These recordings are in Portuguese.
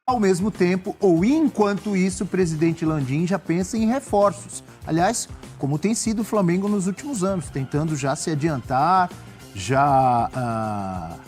Ao mesmo tempo, ou enquanto isso, o presidente Landim já pensa em reforços. Aliás, como tem sido o Flamengo nos últimos anos, tentando já se adiantar, já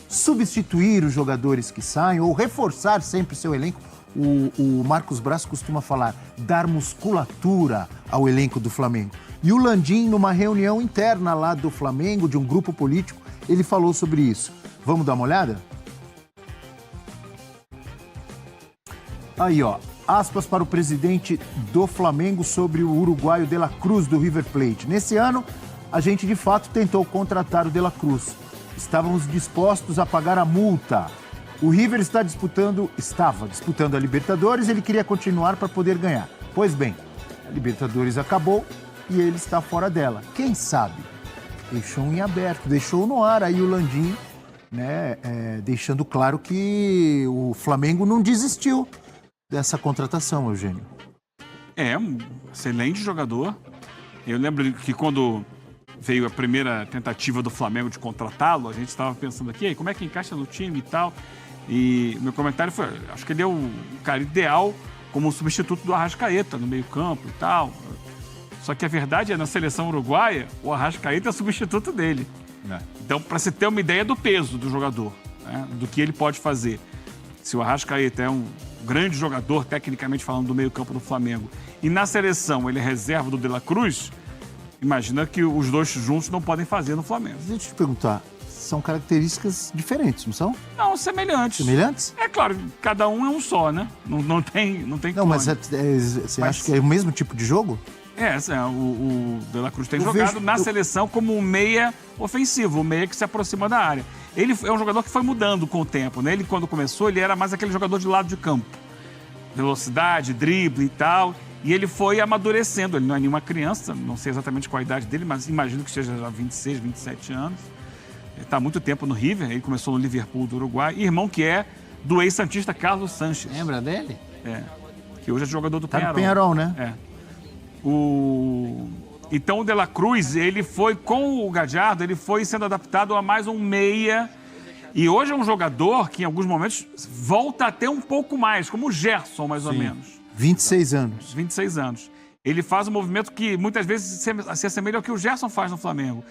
substituir os jogadores que saem ou reforçar sempre seu elenco. O Marcos Braz costuma falar, dar musculatura ao elenco do Flamengo. E o Landim, numa reunião interna lá do Flamengo, de um grupo político, ele falou sobre isso. Vamos dar uma olhada? Aí, ó, aspas para o presidente do Flamengo sobre o uruguaio De La Cruz do River Plate. Nesse ano, a gente de fato tentou contratar o De La Cruz. Estávamos dispostos a pagar a multa. O River estava disputando a Libertadores, ele queria continuar para poder ganhar. Pois bem, a Libertadores acabou e ele está fora dela. Quem sabe? Deixou em aberto, deixou no ar aí o Landim, né, deixando claro que o Flamengo não desistiu dessa contratação, Eugênio. É, um excelente jogador. Eu lembro que quando veio a primeira tentativa do Flamengo de contratá-lo, a gente estava pensando aqui, como é que encaixa no time e tal. E meu comentário foi, acho que ele é o cara ideal como substituto do Arrascaeta no meio-campo e tal. Só que a verdade é, na seleção uruguaia, o Arrascaeta é substituto dele. Então, para você ter uma ideia do peso do jogador, né, do que ele pode fazer. Se o Arrascaeta é um grande jogador, tecnicamente falando, do meio-campo do Flamengo, e na seleção ele é reserva do De La Cruz, imagina que os dois juntos não podem fazer no Flamengo. Deixa eu te perguntar, são características diferentes, não são? Não, semelhantes. Semelhantes? É claro, cada um é um só, né? Não tem Não, clone. mas você acha que é o mesmo tipo de jogo? O De La Cruz tem jogado na seleção como um meia ofensivo, um meia que se aproxima da área. Ele é um jogador que foi mudando com o tempo, né? Ele, quando começou, ele era mais aquele jogador de lado de campo. Velocidade, drible e tal. E ele foi amadurecendo. Ele não é nenhuma criança, não sei exatamente qual a idade dele, mas imagino que seja já 26, 27 anos. Ele está há muito tempo no River, ele começou no Liverpool do Uruguai. E irmão que é do ex-santista Carlos Sanches. Lembra dele? Que hoje é jogador do Peñarol. Tá no Peñarol, né? Então o De La Cruz, ele foi com o Gallardo, ele foi sendo adaptado a mais um meia. E hoje é um jogador que em alguns momentos volta a ter um pouco mais, como o Gerson, mais ou menos. 26 anos. 26 anos. Ele faz um movimento que muitas vezes se assemelha ao que o Gerson faz no Flamengo.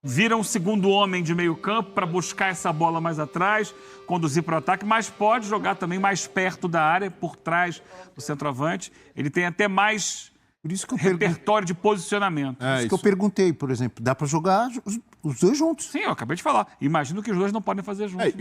Vira um segundo homem de meio campo para buscar essa bola mais atrás, conduzir para o ataque, mas pode jogar também mais perto da área, por trás do centroavante. Ele tem até mais Por isso que eu repertório de posicionamento. Por isso que eu perguntei, por exemplo, dá para jogar os dois juntos? Sim, eu acabei de falar. Imagino que os dois não podem fazer juntos.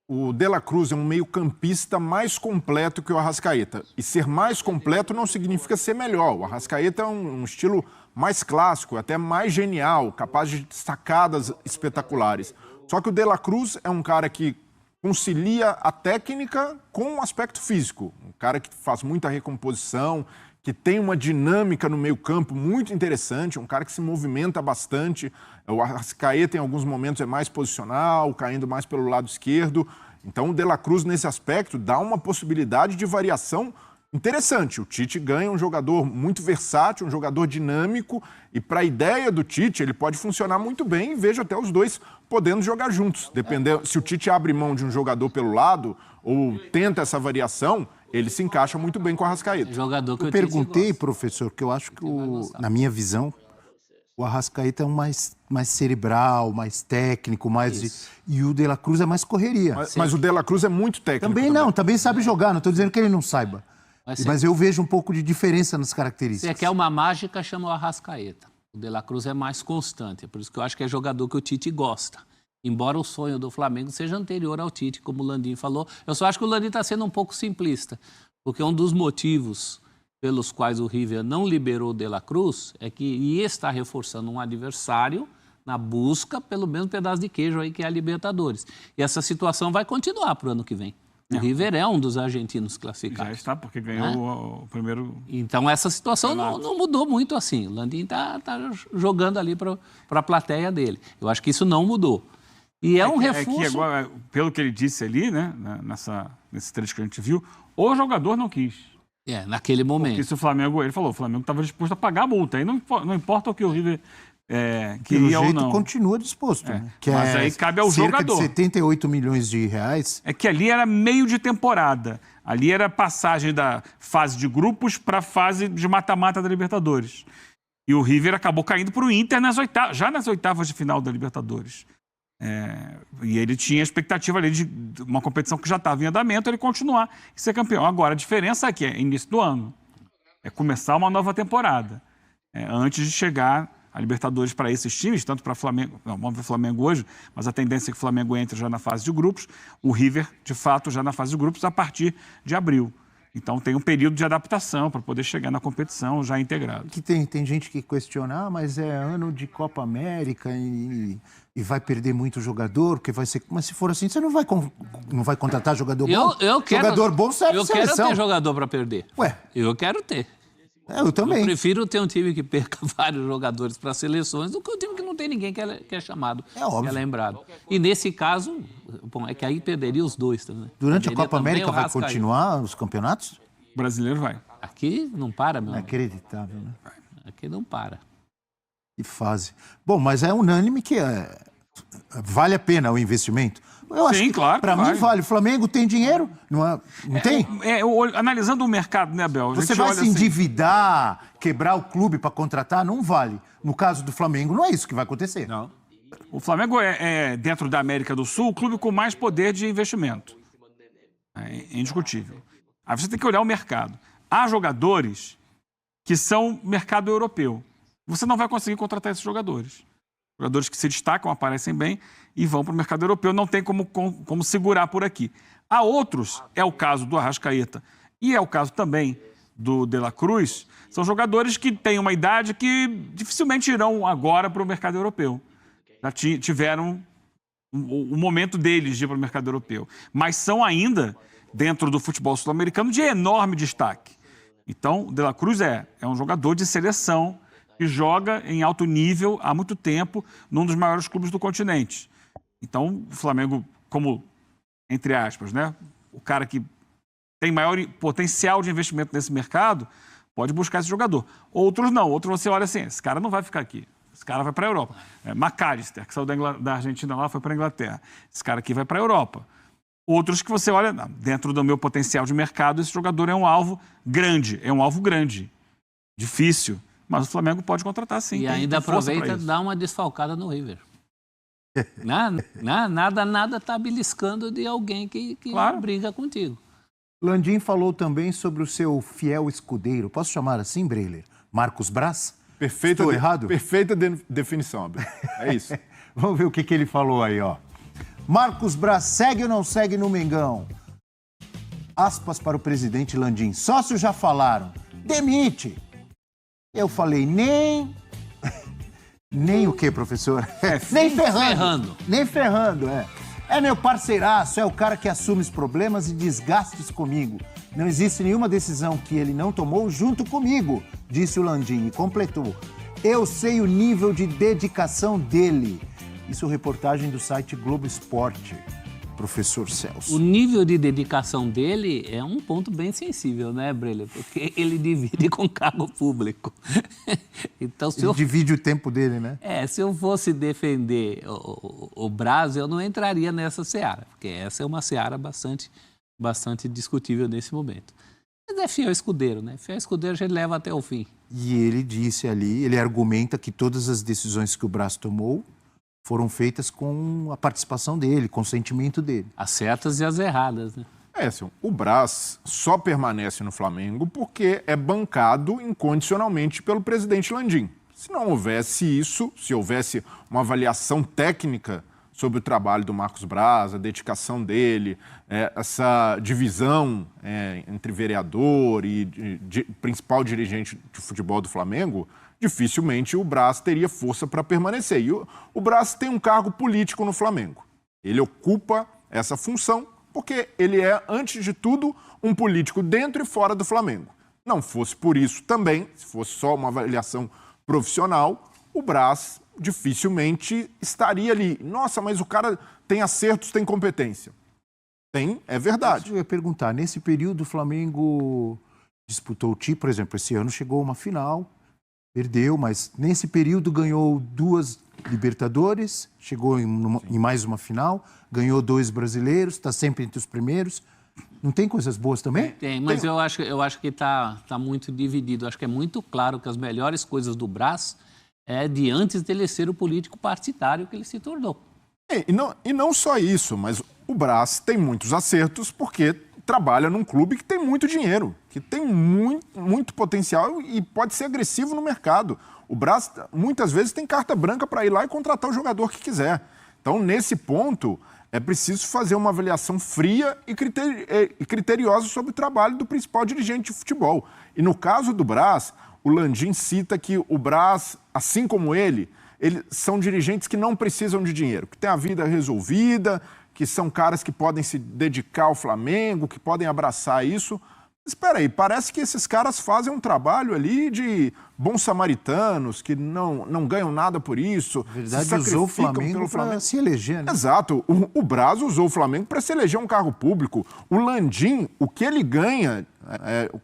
O De La Cruz é um meio-campista mais completo que o Arrascaeta. E ser mais completo não significa ser melhor. O Arrascaeta é um estilo mais clássico, até mais genial, capaz de sacadas espetaculares. Só que o De La Cruz é um cara que concilia a técnica com o aspecto físico. Um cara que faz muita recomposição, que tem uma dinâmica no meio-campo muito interessante, um cara que se movimenta bastante. O Arrascaeta, em alguns momentos, é mais posicional, caindo mais pelo lado esquerdo. Então, o De La Cruz, nesse aspecto, dá uma possibilidade de variação interessante. O Tite ganha um jogador muito versátil, um jogador dinâmico, e para a ideia do Tite, ele pode funcionar muito bem, e vejo até os dois podendo jogar juntos. Dependendo, se o Tite abre mão de um jogador pelo lado, ou tenta essa variação, ele se encaixa muito bem com o Arrascaeta. Jogador que eu perguntei, professor, que eu acho que, na minha visão, o Arrascaeta é um mais cerebral, mais técnico, e o De La Cruz é mais correria. Mas o De La Cruz é muito técnico. Também sabe jogar, não estou dizendo que ele não saiba. Mas eu vejo um pouco de diferença nas características. Você quer uma mágica, chama o Arrascaeta. O De La Cruz é mais constante, é por isso que eu acho que é jogador que o Tite gosta. Embora o sonho do Flamengo seja anterior ao Tite, como o Landim falou, eu só acho que o Landim está sendo um pouco simplista, porque um dos motivos pelos quais o River não liberou o De La Cruz é que ia estar reforçando um adversário na busca pelo mesmo pedaço de queijo aí que é a Libertadores. E essa situação vai continuar para o ano que vem. O River é um dos argentinos classificados. Já está, porque ganhou o primeiro... Então, essa situação não mudou muito assim. O Landim está jogando ali para a plateia dele. Eu acho que isso não mudou. E é um reforço... que agora, pelo que ele disse ali, né, nesse trecho que a gente viu, o jogador não quis. Naquele momento. Porque se o Flamengo, ele falou, o Flamengo estava disposto a pagar a multa. Aí não importa o que o River Pelo queria ou jeito, não. continua disposto. Né? Que Mas aí cabe ao cerca jogador. de 78 milhões de reais. É que ali era meio de temporada. Ali era passagem da fase de grupos para a fase de mata-mata da Libertadores. E o River acabou caindo para o Inter já nas oitavas de final da Libertadores. E ele tinha a expectativa ali de uma competição que já estava em andamento, ele continuar e ser campeão. Agora, a diferença é que é início do ano. É começar uma nova temporada. Antes de chegar a Libertadores para esses times, tanto para o Flamengo, não, vamos ver o Flamengo hoje, mas a tendência é que o Flamengo entre já na fase de grupos, o River, de fato, já na fase de grupos a partir de abril. Então tem um período de adaptação para poder chegar na competição já integrado. Que tem gente que questiona, mas é ano de Copa América e vai perder muito jogador, porque vai ser... Mas se for assim, você não vai contratar jogador bom? Jogador bom serve Eu seleção. quero ter jogador para perder. Ué? Eu quero ter. Eu também. Eu prefiro ter um time que perca vários jogadores para seleções do que um time que não tem ninguém que é chamado, É óbvio. que é lembrado. E nesse caso, bom, é que aí perderia os dois também. Durante a Perderia Copa também América o vai Rascaeta. continuar os campeonatos? O brasileiro vai. Aqui não para, meu amigo. Inacreditável, né? Aqui não para. Que fase. Bom, mas é unânime que vale a pena o investimento. Eu acho Sim, que, claro que para mim, vale. vale. O Flamengo tem dinheiro? Não tem? Analisando o mercado, né, Abel? A Você gente vai olha se assim, endividar, quebrar o clube para contratar? Não vale. No caso do Flamengo, não é isso que vai acontecer. Não. O Flamengo dentro da América do Sul, o clube com mais poder de investimento. É indiscutível. Aí você tem que olhar o mercado. Há jogadores que são mercado europeu. Você não vai conseguir contratar esses jogadores. Jogadores que se destacam, aparecem bem e vão para o mercado europeu. Não tem como segurar por aqui. Há outros, é o caso do Arrascaeta e é o caso também do De La Cruz, são jogadores que têm uma idade que dificilmente irão agora para o mercado europeu. Já tiveram o momento deles de ir para o mercado europeu. Mas são ainda, dentro do futebol sul-americano, de enorme destaque. Então, o De La Cruz é um jogador de seleção que joga em alto nível há muito tempo num dos maiores clubes do continente. Então, o Flamengo, como, entre aspas, né, o cara que tem maior potencial de investimento nesse mercado, pode buscar esse jogador. Outros não. Outros você olha assim, esse cara não vai ficar aqui. Esse cara vai para a Europa. McAllister, que saiu da Argentina lá, foi para a Inglaterra. Esse cara aqui vai para a Europa. Outros que você olha, dentro do meu potencial de mercado, esse jogador é um alvo grande. Difícil. Mas o Flamengo pode contratar, sim. E ainda aproveita e dá uma desfalcada no River. Nada tá beliscando de alguém que Claro. briga contigo. Landim falou também sobre o seu fiel escudeiro. Posso chamar assim, Breiler? Marcos Braz? Estou errado? Perfeita definição, Abel. É isso. Vamos ver o que ele falou aí, ó. Marcos Braz segue ou não segue no Mengão? Aspas para o presidente Landim. Sócios já falaram. Demite. Eu falei, nem o quê, professor? Nem ferrando. Nem ferrando, É meu parceiraço, é o cara que assume os problemas e desgastes comigo. Não existe nenhuma decisão que ele não tomou junto comigo, disse o Landim e completou. Eu sei o nível de dedicação dele. Isso reportagem do site Globo Esporte, professor Celso. O nível de dedicação dele é um ponto bem sensível, né, Breler? Porque ele divide com cargo público. Então, Ele divide o tempo dele, né? se eu fosse defender o Braz, eu não entraria nessa seara, porque essa é uma seara bastante discutível nesse momento. Mas é fiel escudeiro, né? Fiel escudeiro a gente leva até o fim. E ele disse ali, ele argumenta que todas as decisões que o Braz tomou foram feitas com a participação dele, consentimento dele. As certas e as erradas, né? O Braz só permanece no Flamengo porque é bancado incondicionalmente pelo presidente Landim. Se não houvesse isso, se houvesse uma avaliação técnica sobre o trabalho do Marcos Braz, a dedicação dele, essa divisão entre vereador e principal dirigente de futebol do Flamengo, dificilmente o Braz teria força para permanecer. E o Braz tem um cargo político no Flamengo. Ele ocupa essa função porque ele é, antes de tudo, um político dentro e fora do Flamengo. Não fosse por isso também, se fosse só uma avaliação profissional, o Braz dificilmente estaria ali. Nossa, mas o cara tem acertos, tem competência. Tem, é verdade. Eu ia perguntar, nesse período o Flamengo disputou o título, por exemplo, esse ano chegou a uma final, Perdeu, mas nesse período ganhou 2 Libertadores, chegou em mais uma final, ganhou 2 brasileiros, está sempre entre os primeiros. Não tem coisas boas também? Tem, mas eu acho que tá muito dividido. Acho que é muito claro que as melhores coisas do Brás é de antes dele ser o político partidário que ele se tornou. E não só isso, mas o Brás tem muitos acertos porque trabalha num clube que tem muito dinheiro, que tem muito potencial e pode ser agressivo no mercado. O Brás, muitas vezes, tem carta branca para ir lá e contratar o jogador que quiser. Então, nesse ponto, é preciso fazer uma avaliação fria e criteriosa sobre o trabalho do principal dirigente de futebol. E no caso do Brás, o Landim cita que o Brás, assim como ele, são dirigentes que não precisam de dinheiro, que têm a vida resolvida, que são caras que podem se dedicar ao Flamengo, que podem abraçar isso. Espera aí, parece que esses caras fazem um trabalho ali de bons samaritanos, que não ganham nada por isso. Na verdade, usou o Flamengo para se eleger, né? Exato. O Brás usou o Flamengo para se eleger um cargo público. O Landim, o que ele ganha,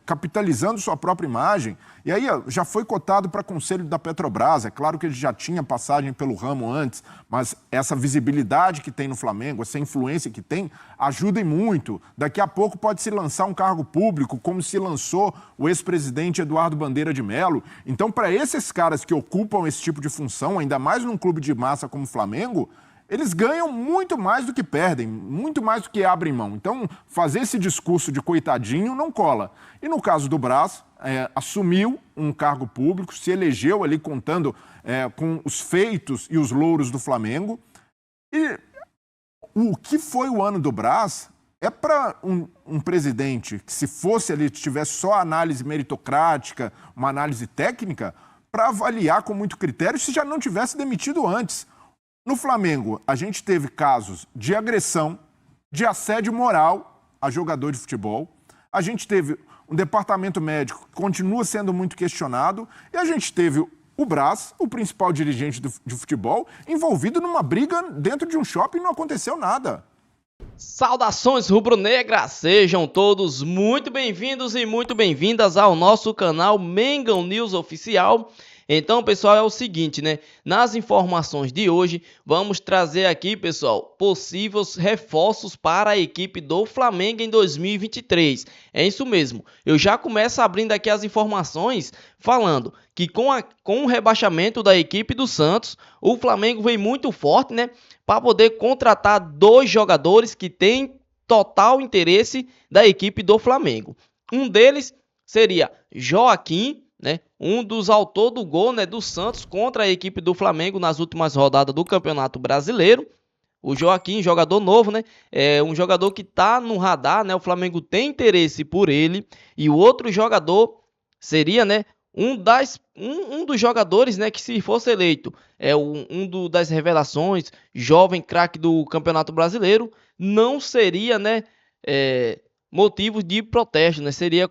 capitalizando sua própria imagem, e aí já foi cotado para conselho da Petrobras. É claro que ele já tinha passagem pelo ramo antes, mas essa visibilidade que tem no Flamengo, essa influência que tem, ajuda e muito. Daqui a pouco pode se lançar um cargo público, como se lançou o ex-presidente Eduardo Bandeira de Mello. Então, para esses caras que ocupam esse tipo de função, ainda mais num clube de massa como o Flamengo, eles ganham muito mais do que perdem, muito mais do que abrem mão. Então, fazer esse discurso de coitadinho não cola. E no caso do Brás, assumiu um cargo público, se elegeu ali contando com os feitos e os louros do Flamengo. E o que foi o ano do Brás é para um presidente que, se fosse ali, tivesse só análise meritocrática, uma análise técnica, para avaliar com muito critério se já não tivesse demitido antes. No Flamengo, a gente teve casos de agressão, de assédio moral a jogador de futebol. A gente teve um departamento médico que continua sendo muito questionado. E a gente teve o Brás, o principal dirigente de futebol, envolvido numa briga dentro de um shopping e não aconteceu nada. Saudações rubro-negras, sejam todos muito bem-vindos e muito bem-vindas ao nosso canal Mengão News Oficial. Então, pessoal, é o seguinte, né? Nas informações de hoje, vamos trazer aqui, pessoal, possíveis reforços para a equipe do Flamengo em 2023. É isso mesmo. Eu já começo abrindo aqui as informações, falando que com o rebaixamento da equipe do Santos, o Flamengo vem muito forte, né? Para poder contratar 2 jogadores que têm total interesse da equipe do Flamengo. Um deles seria Joaquim, né, um dos autores do gol, né, do Santos contra a equipe do Flamengo nas últimas rodadas do Campeonato Brasileiro. O Joaquim, jogador novo, né, é um jogador que está no radar, né, o Flamengo tem interesse por ele. E o outro jogador seria, né, um dos jogadores, né, que, se fosse eleito, das revelações, jovem craque do Campeonato Brasileiro, não seria, né, motivo de protesto, né, seria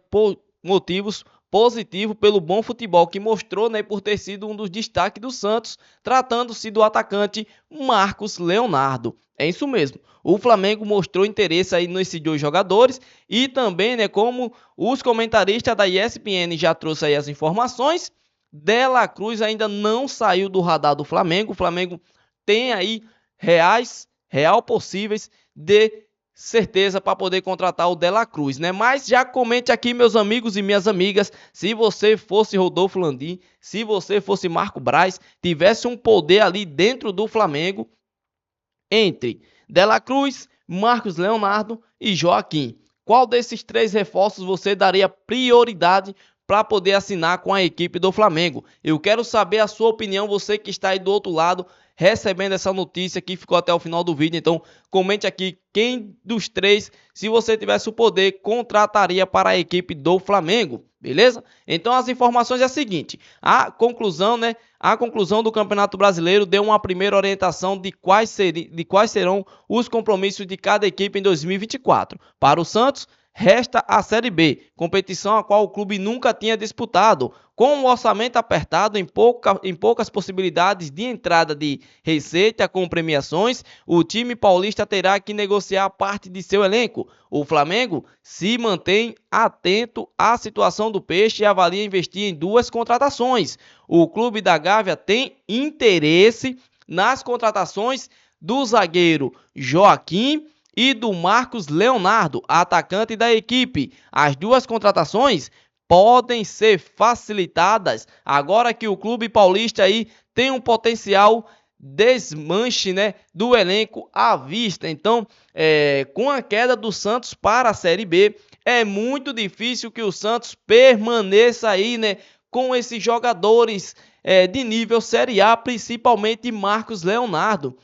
motivos positivo pelo bom futebol que mostrou, né, por ter sido um dos destaques do Santos, tratando-se do atacante Marcos Leonardo. É isso mesmo. O Flamengo mostrou interesse aí nesses 2 jogadores e também, né, como os comentaristas da ESPN já trouxeram aí as informações, Dela Cruz ainda não saiu do radar do Flamengo. O Flamengo tem aí real possíveis de certeza para poder contratar o Dela Cruz, né? Mas já comente aqui, meus amigos e minhas amigas, se você fosse Rodolfo Landim, se você fosse Marco Braz, tivesse um poder ali dentro do Flamengo, entre Dela Cruz, Marcos Leonardo e Joaquim. Qual desses 3 reforços você daria prioridade para poder assinar com a equipe do Flamengo? Eu quero saber a sua opinião, você que está aí do outro lado, recebendo essa notícia que ficou até o final do vídeo. Então, comente aqui quem dos 3, se você tivesse o poder, contrataria para a equipe do Flamengo, beleza? Então, as informações é a seguinte, a conclusão do Campeonato Brasileiro deu uma primeira orientação de quais serão os compromissos de cada equipe em 2024. Para o Santos, resta a Série B, competição a qual o clube nunca tinha disputado. Com um orçamento apertado em poucas possibilidades de entrada de receita com premiações, o time paulista terá que negociar parte de seu elenco. O Flamengo se mantém atento à situação do Peixe e avalia investir em 2 contratações. O clube da Gávea tem interesse nas contratações do zagueiro Joaquim e do Marcos Leonardo, atacante da equipe. As 2 contratações podem ser facilitadas agora que o clube paulista aí tem um potencial desmanche, né, do elenco à vista. Então, com a queda do Santos para a Série B, é muito difícil que o Santos permaneça aí, né, com esses jogadores de nível Série A, principalmente Marcos Leonardo.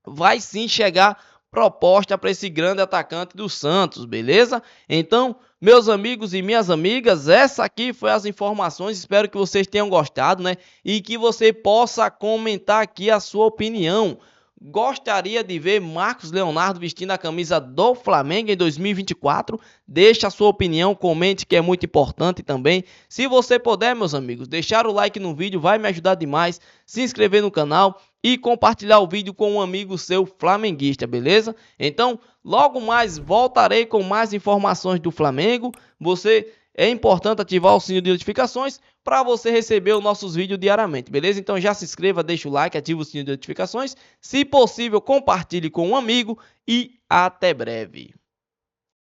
Vai sim chegar proposta para esse grande atacante do Santos, beleza? Então, meus amigos e minhas amigas, essa aqui foi as informações, espero que vocês tenham gostado, né? E que você possa comentar aqui a sua opinião. Gostaria de ver Marcos Leonardo vestindo a camisa do Flamengo em 2024? Deixe a sua opinião, comente que é muito importante também. Se você puder, meus amigos, deixar o like no vídeo vai me ajudar demais. Se inscrever no canal e compartilhar o vídeo com um amigo seu flamenguista, beleza? Então, logo mais voltarei com mais informações do Flamengo. É importante ativar o sininho de notificações para você receber os nossos vídeos diariamente, beleza? Então já se inscreva, deixa o like, ativa o sininho de notificações. Se possível, compartilhe com um amigo e até breve.